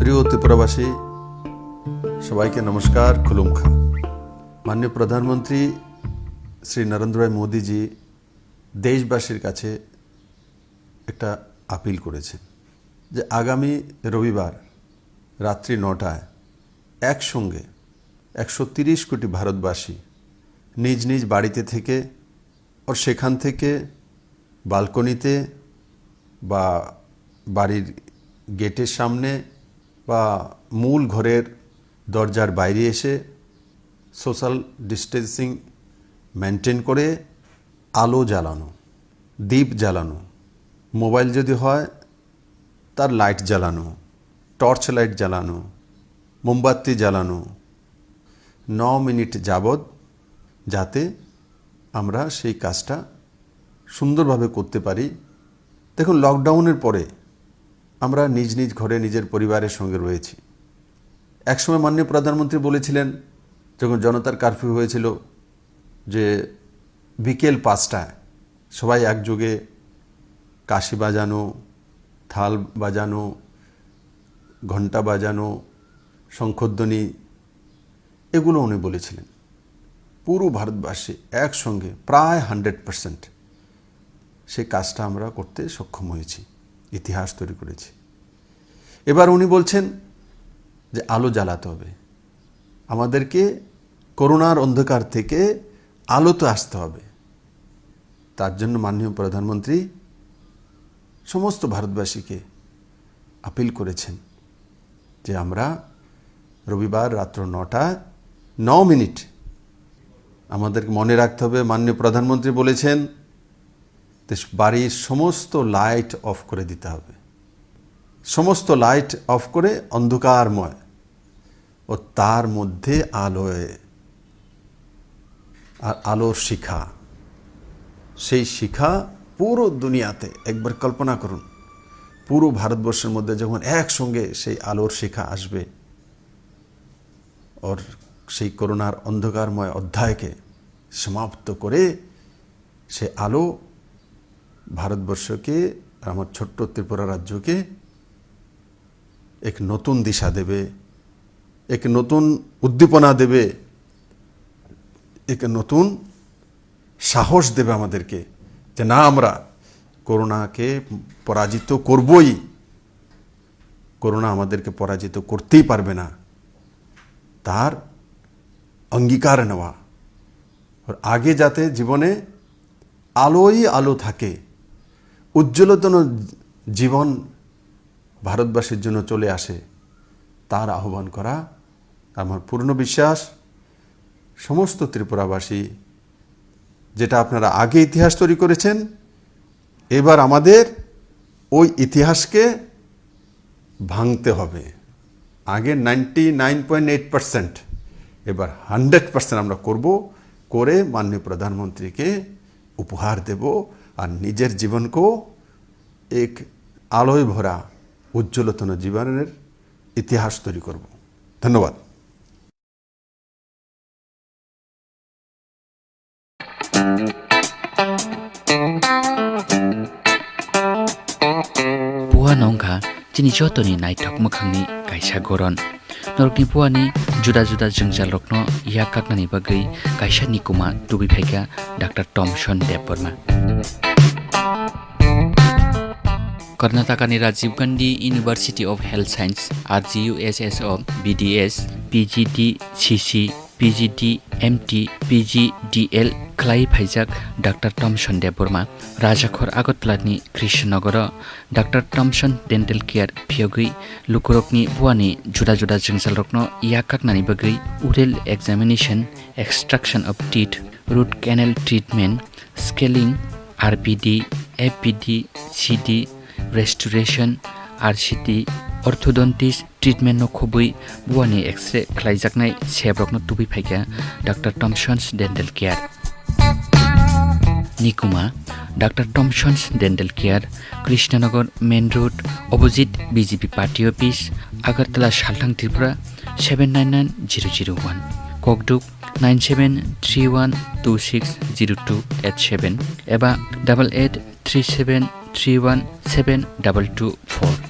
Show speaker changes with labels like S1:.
S1: প্রিয় ত্রিপুরাবাসী, সবাইকে নমস্কার, খুলুমখা। মাননীয় প্রধানমন্ত্রী শ্রী নরেন্দ্র ভাই মোদীজি দেশবাসীর কাছে একটা আপিল করেছেন যে আগামী রবিবার রাত্রি 9টায় একসঙ্গে 130 কোটি ভারতবাসী নিজ নিজ বাড়িতে থেকে আর সেখান থেকে বালকনিতে বা বাড়ির গেটের সামনে বা মূল ঘরের দরজার বাইরে এসে সোশ্যাল ডিস্টেন্সিং মেনটেন করে আলো জ্বালানো, দীপ জ্বালানো, মোবাইল যদি হয় তার লাইট জ্বালানো, টর্চ লাইট জ্বালানো, মোমবাতি জ্বালানো 9 মিনিট যাবৎ, যাতে আমরা সেই কাজটা সুন্দরভাবে করতে পারি। দেখুন, লকডাউনের পরে আমরা নিজ নিজ ঘরে নিজের পরিবারের সঙ্গে রয়েছি। একসময় মাননীয় প্রধানমন্ত্রী বলেছিলেন, যখন জনতার কারফিউ হয়েছিল, যে বিকেল 5টায় সবাই একযোগে কাশি বাজানো, থাল বাজানো, ঘণ্টা বাজানো, শঙ্খধ্বনি, এগুলো উনি বলেছিলেন। পুরো ভারতবাসী একসঙ্গে প্রায় 100% সেই কাজটা আমরা করতে সক্ষম হয়েছি, ইতিহাস তৈরি করেছি। এবার উনি বলছেন যে আলো জ্বালাতে হবে, আমাদেরকে করোনার অন্ধকার থেকে আলোতে আসতে হবে। তার জন্য মাননীয় প্রধানমন্ত্রী সমস্ত ভারতবাসীকে আপিল করেছেন যে আমরা রবিবার রাত্র 9টায় 9 মিনিট আমাদেরকে মনে রাখতে হবে। মাননীয় প্রধানমন্ত্রী বলেছেন বাড়ির সমস্ত লাইট অফ করে দিতে হবে, সমস্ত লাইট অফ করে অন্ধকারময়, ও তার মধ্যে আলোর শিখা, সেই শিখা পুরো দুনিয়াতে, একবার কল্পনা করুন, পুরো ভারতবর্ষের মধ্যে যখন একসঙ্গে সেই আলোর শিখা আসবে, ওর সেই করোনার অন্ধকারময় অধ্যায়কে সমাপ্ত করে সে আলো ভারতবর্ষকে, আমার ছোট্ট ত্রিপুরা রাজ্যকে এক নতুন দিশা দেবে, এক নতুন উদ্দীপনা দেবে, এক নতুন সাহস দেবে আমাদেরকে যে না, আমরা করোনাকে পরাজিত করবই, করোনা আমাদেরকে পরাজিত করতেই পারবে না, তার অঙ্গীকার নেওয়া। আর আগে যাতে জীবনে আলোই আলো থাকে, উজ্জ্বলতম জীবন ভারতবাসীর জন্য চলে আসে, তার আহ্বান করা। আমার পূর্ণ বিশ্বাস সমস্ত ত্রিপুরাবাসী, যেটা আপনারা আগে ইতিহাস তৈরি করেছেন, এবার আমাদের ওই ইতিহাসকে ভাঙতে হবে। আগে 99.8%, এবার 100% আমরা করব, করে মাননীয় প্রধানমন্ত্রীকে উপহার দেব, আর নিজের জীবনকেও এক আলোয় ভরা উজ্জ্বলতম জীবনের ইতিহাস তৈরি করব। ধন্যবাদ।
S2: पुवा नंखा चिनी जतनी नाइथक मोखांनि कायसा गरन नरकनि पुवानि जुदा जुदा जंजाल रखनो या काकनानि बागै कायसा निकुमा दुबिफाइका डाक्टर टमसन देबबर्मा। कर्नाटकानि Rajiv Gandhi university of health science RGUSS of BDS PGD CC PGD MT PGDL खलाई फाइजाक डाक्टर टमसन देबबर्मा राजाखर आगरतलानि Krishnanagar doctor Tomson dental care फियोगै लुकुरकनि बुवानि जुदा जुदा जंजाल रखनो या काकनानि बागै oral examination, extraction of teeth, root canal treatment, scaling, RPD, FPD, CD, रेस्टोरेशन, RCT, অर्थोडन्टिस्ट ट्रिटमेंट नो खुबै बुवानि एक्सरे खलाइजाकनाय सेब्रकनो तुबि फाइगा डाक्टर टमसन्स डेन्टल केयर निकुमा doctor Tomson's dental care Krishnanagar main road opposite BJP party office Agartala सालथां त्रिपुरा 799001 कोकडुक 9731260287 एबा 8837317224।